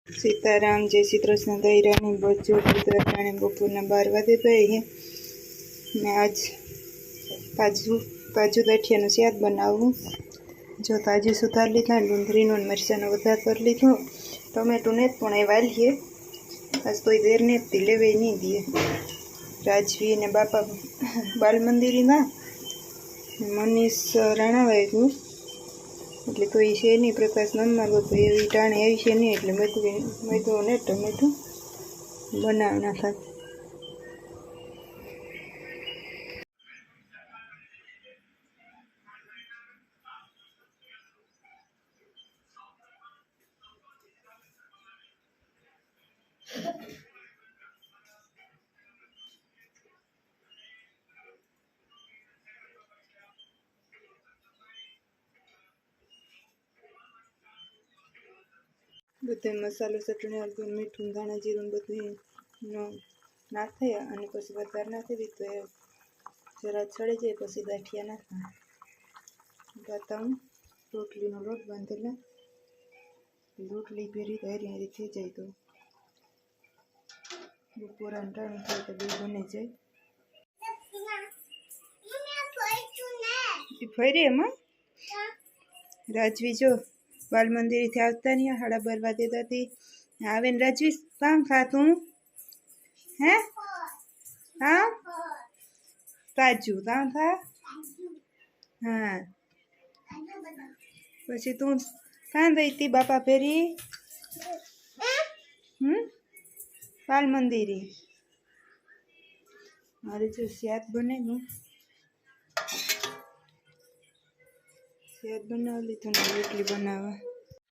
सीताराम जय श्री कृष्ण दईरानी बच्चों कुदरताने बपोरना 12 वागे तो मैं आज काजू गाठियाનું શાક બનાવું। जो ताजू सुधार लीधा डूंगरीनो मरचानो वधार कर लीधो टमेटो ने पण ए वालीए आज कोई देर ने लेवे नहीं दिए। राजवी ने बापा बाल मंदिर ना मनीष राणा वाग्यू એટલે કોઈ છે નહીં પ્રકાશ નંબર તો એવી ટાણે આવી છે નહીં એટલે મેં ને ટમેટું બનાવી નાખા। બધે મસાલો ચટણી હળદર મીઠું ધાણા જીરું બધું નાખે અને પછી વધારે નાખી દીધું તો એ જરા ચડી જાય પછી ગાંઠિયા નાખવા। ગાતા હું રોટલીનો લોટ બાંધેલા રોટલી ભેરી હારી હારી થઈ જાય તો બપોરાનું ટાણું થાય તો બે બની જાય। ફરી એમાં રાજવી જો बाल मंदिर थी आवता नहीं 12:30 वागे थी आवे राजवी काम खा तू है हाँ काजू काम खा हाँ पछी तू कहाँ गई थी बापा फेरी बाल मंदिर मारे जो शाक बने शाक बना ली तो रोटली बनावा।